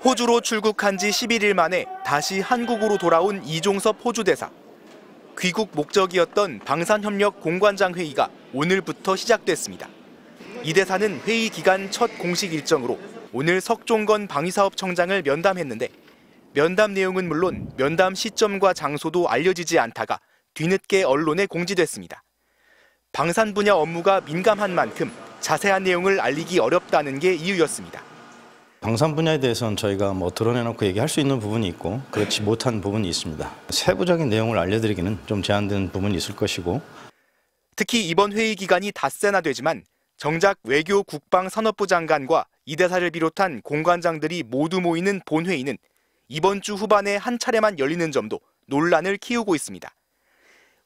호주로 출국한 지 11일 만에 다시 한국으로 돌아온 이종섭 호주 대사. 귀국 목적이었던 방산협력 공관장 회의가 오늘부터 시작됐습니다. 이 대사는 회의 기간 첫 공식 일정으로 오늘 석종건 방위사업청장을 면담했는데 면담 내용은 물론 면담 시점과 장소도 알려지지 않다가 뒤늦게 언론에 공지됐습니다. 방산 분야 업무가 민감한 만큼 자세한 내용을 알리기 어렵다는 게 이유였습니다. 방산 분야에 대해서는 저희가 드러내놓고 얘기할 수 있는 부분이 있고 그렇지 못한 부분이 있습니다. 세부적인 내용을 알려드리기는 좀 제한된 부분이 있을 것이고. 특히 이번 회의 기간이 닷새나 되지만 정작 외교 국방 산업부 장관과 이 대사를 비롯한 공관장들이 모두 모이는 본회의는 이번 주 후반에 한 차례만 열리는 점도 논란을 키우고 있습니다.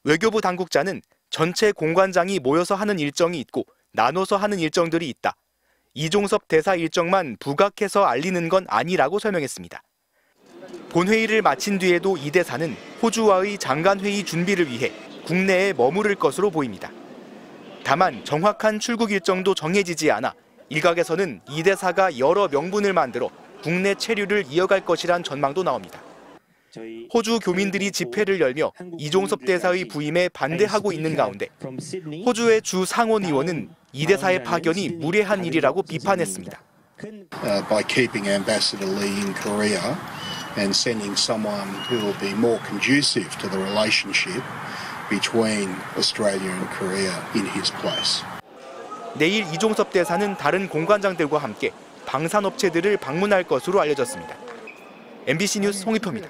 외교부 당국자는 전체 공관장이 모여서 하는 일정이 있고 나눠서 하는 일정들이 있다. 이종섭 대사 일정만 부각해서 알리는 건 아니라고 설명했습니다. 본회의를 마친 뒤에도 이 대사는 호주와의 장관회의 준비를 위해 국내에 머무를 것으로 보입니다. 다만 정확한 출국 일정도 정해지지 않아 일각에서는 이 대사가 여러 명분을 만들어 국내 체류를 이어갈 것이란 전망도 나옵니다. 호주 교민들이 집회를 열며 이종섭 대사의 부임에 반대하고 있는 가운데 호주의 주 상원 의원은 이 대사의 파견이 무례한 일이라고 비판했습니다. By keeping Ambassador Lee in Korea and sending someone who will be more conducive to the relationship between Australia and Korea in his place. 내일 이종섭 대사는 다른 공관장들과 함께 방산업체들을 방문할 것으로 알려졌습니다. MBC 뉴스 홍익표입니다.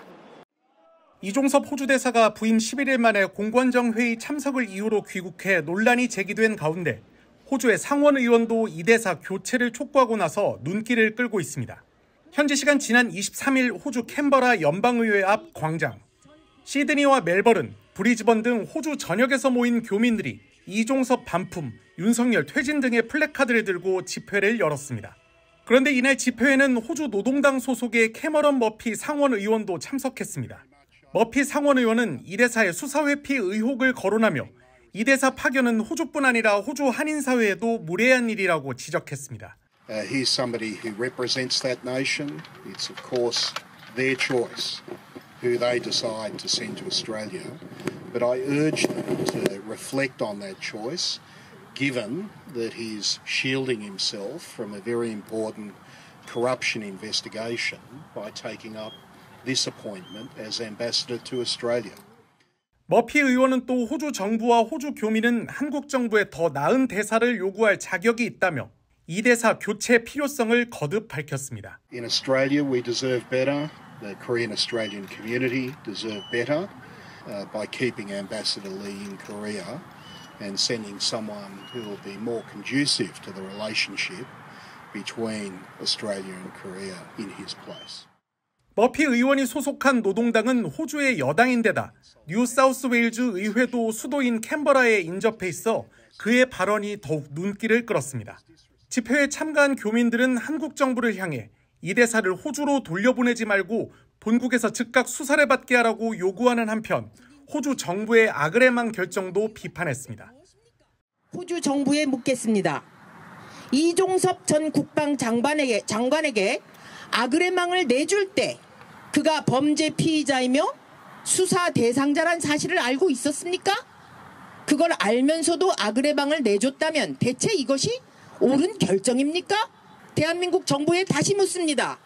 이종섭 호주 대사가 부임 11일 만에 공관장 회의 참석을 이유로 귀국해 논란이 제기된 가운데 호주의 상원 의원도 이 대사 교체를 촉구하고 나서 눈길을 끌고 있습니다. 현지 시간 지난 23일 호주 캔버라 연방의회 앞 광장. 시드니와 멜버른, 브리즈번 등 호주 전역에서 모인 교민들이 이종섭 반품, 윤석열 퇴진 등의 플래카드를 들고 집회를 열었습니다. 그런데 이날 집회에는 호주 노동당 소속의 캐머런 머피 상원 의원도 참석했습니다. 머피 상원 의원은 이 대사의 수사회피 의혹을 거론하며 이 대사 파견은 호주뿐 아니라 호주 한인사회에도 무례한 일이라고 지적했습니다. He's somebody who represents that nation. It's of course their choice who they decide to send to Australia. But I urge them to reflect on that choice, given that he's shielding himself from a very important corruption investigation by taking up this appointment as ambassador to Australia. 머피 의원은 또 호주 정부와 호주 교민은 한국 정부에 더 나은 대사를 요구할 자격이 있다며 이 대사 교체 필요성을 거듭 밝혔습니다. In Australia, we deserve better. The Korean Australian community deserve better by keeping Ambassador Lee in Korea and sending someone who will be more conducive to the relationship between Australia and Korea in his place. 머피 의원이 소속한 노동당은 호주의 여당인데다 뉴사우스웨일즈 의회도 수도인 캔버라에 인접해 있어 그의 발언이 더욱 눈길을 끌었습니다. 집회에 참가한 교민들은 한국 정부를 향해 이 대사를 호주로 돌려보내지 말고 본국에서 즉각 수사를 받게 하라고 요구하는 한편 호주 정부의 아그레망 결정도 비판했습니다. 호주 정부에 묻겠습니다. 이종섭 전 국방장관에게 아그레망을 내줄 때 그가 범죄 피의자이며 수사 대상자란 사실을 알고 있었습니까? 그걸 알면서도 아그레망을 내줬다면 대체 이것이 옳은 결정입니까? 대한민국 정부에 다시 묻습니다.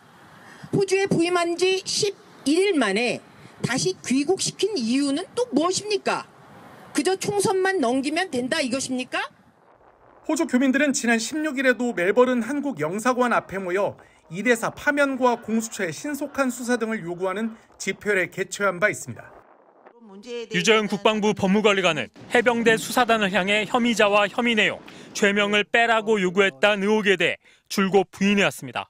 호주에 부임한 지 11일 만에 다시 귀국시킨 이유는 또 무엇입니까? 그저 총선만 넘기면 된다 이것입니까? 호주 교민들은 지난 16일에도 멜버른 한국 영사관 앞에 모여 이 대사 파면과 공수처의 신속한 수사 등을 요구하는 집회를 개최한 바 있습니다. 유재은 국방부 법무관리관은 해병대 수사단을 향해 혐의자와 혐의 내용, 죄명을 빼라고 요구했다는 의혹에 대해 줄곧 부인해왔습니다.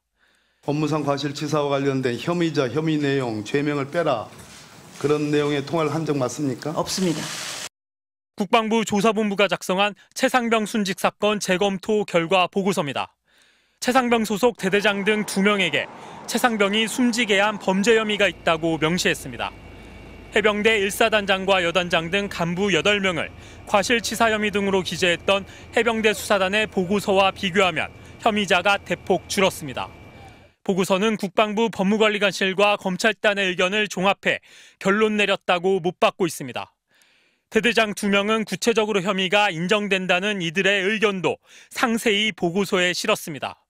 업무상 과실치사와 관련된 혐의자, 혐의 내용, 죄명을 빼라. 그런 내용의 통화를 한 적 맞습니까? 없습니다. 국방부 조사본부가 작성한 최상병 순직 사건 재검토 결과 보고서입니다. 최상병 소속 대대장 등 2명에게 최상병이 숨지게 한 범죄 혐의가 있다고 명시했습니다. 해병대 1사단장과 여단장 등 간부 8명을 과실치사 혐의 등으로 기재했던 해병대 수사단의 보고서와 비교하면 혐의자가 대폭 줄었습니다. 보고서는 국방부 법무관리관실과 검찰단의 의견을 종합해 결론 내렸다고 못 받고 있습니다. 대대장 2명은 구체적으로 혐의가 인정된다는 이들의 의견도 상세히 보고서에 실었습니다.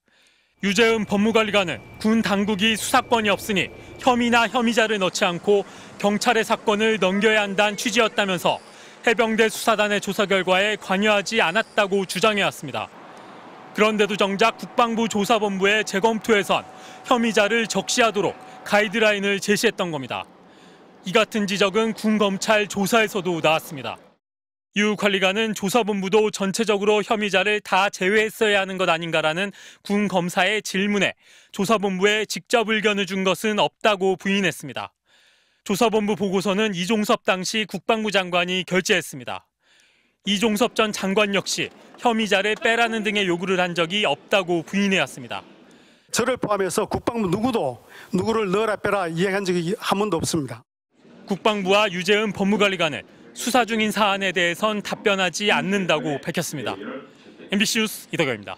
유재은 법무관리관은 군 당국이 수사권이 없으니 혐의나 혐의자를 넣지 않고 경찰에 사건을 넘겨야 한다는 취지였다면서 해병대 수사단의 조사 결과에 관여하지 않았다고 주장해왔습니다. 그런데도 정작 국방부 조사본부의 재검토에선 혐의자를 적시하도록 가이드라인을 제시했던 겁니다. 이 같은 지적은 군 검찰 조사에서도 나왔습니다. 유 관리관은 조사본부도 전체적으로 혐의자를 다 제외했어야 하는 것 아닌가라는 군 검사의 질문에 조사본부에 직접 의견을 준 것은 없다고 부인했습니다. 조사본부 보고서는 이종섭 당시 국방부 장관이 결재했습니다. 이종섭 전 장관 역시 혐의자를 빼라는 등의 요구를 한 적이 없다고 부인해왔습니다. 저를 포함해서 국방부 누구도 누구를 넣어라 빼라 이야기한 적이 한 번도 없습니다. 국방부와 유재은 법무관리관은 수사 중인 사안에 대해선 답변하지 않는다고 밝혔습니다. MBC 뉴스 이덕여입니다.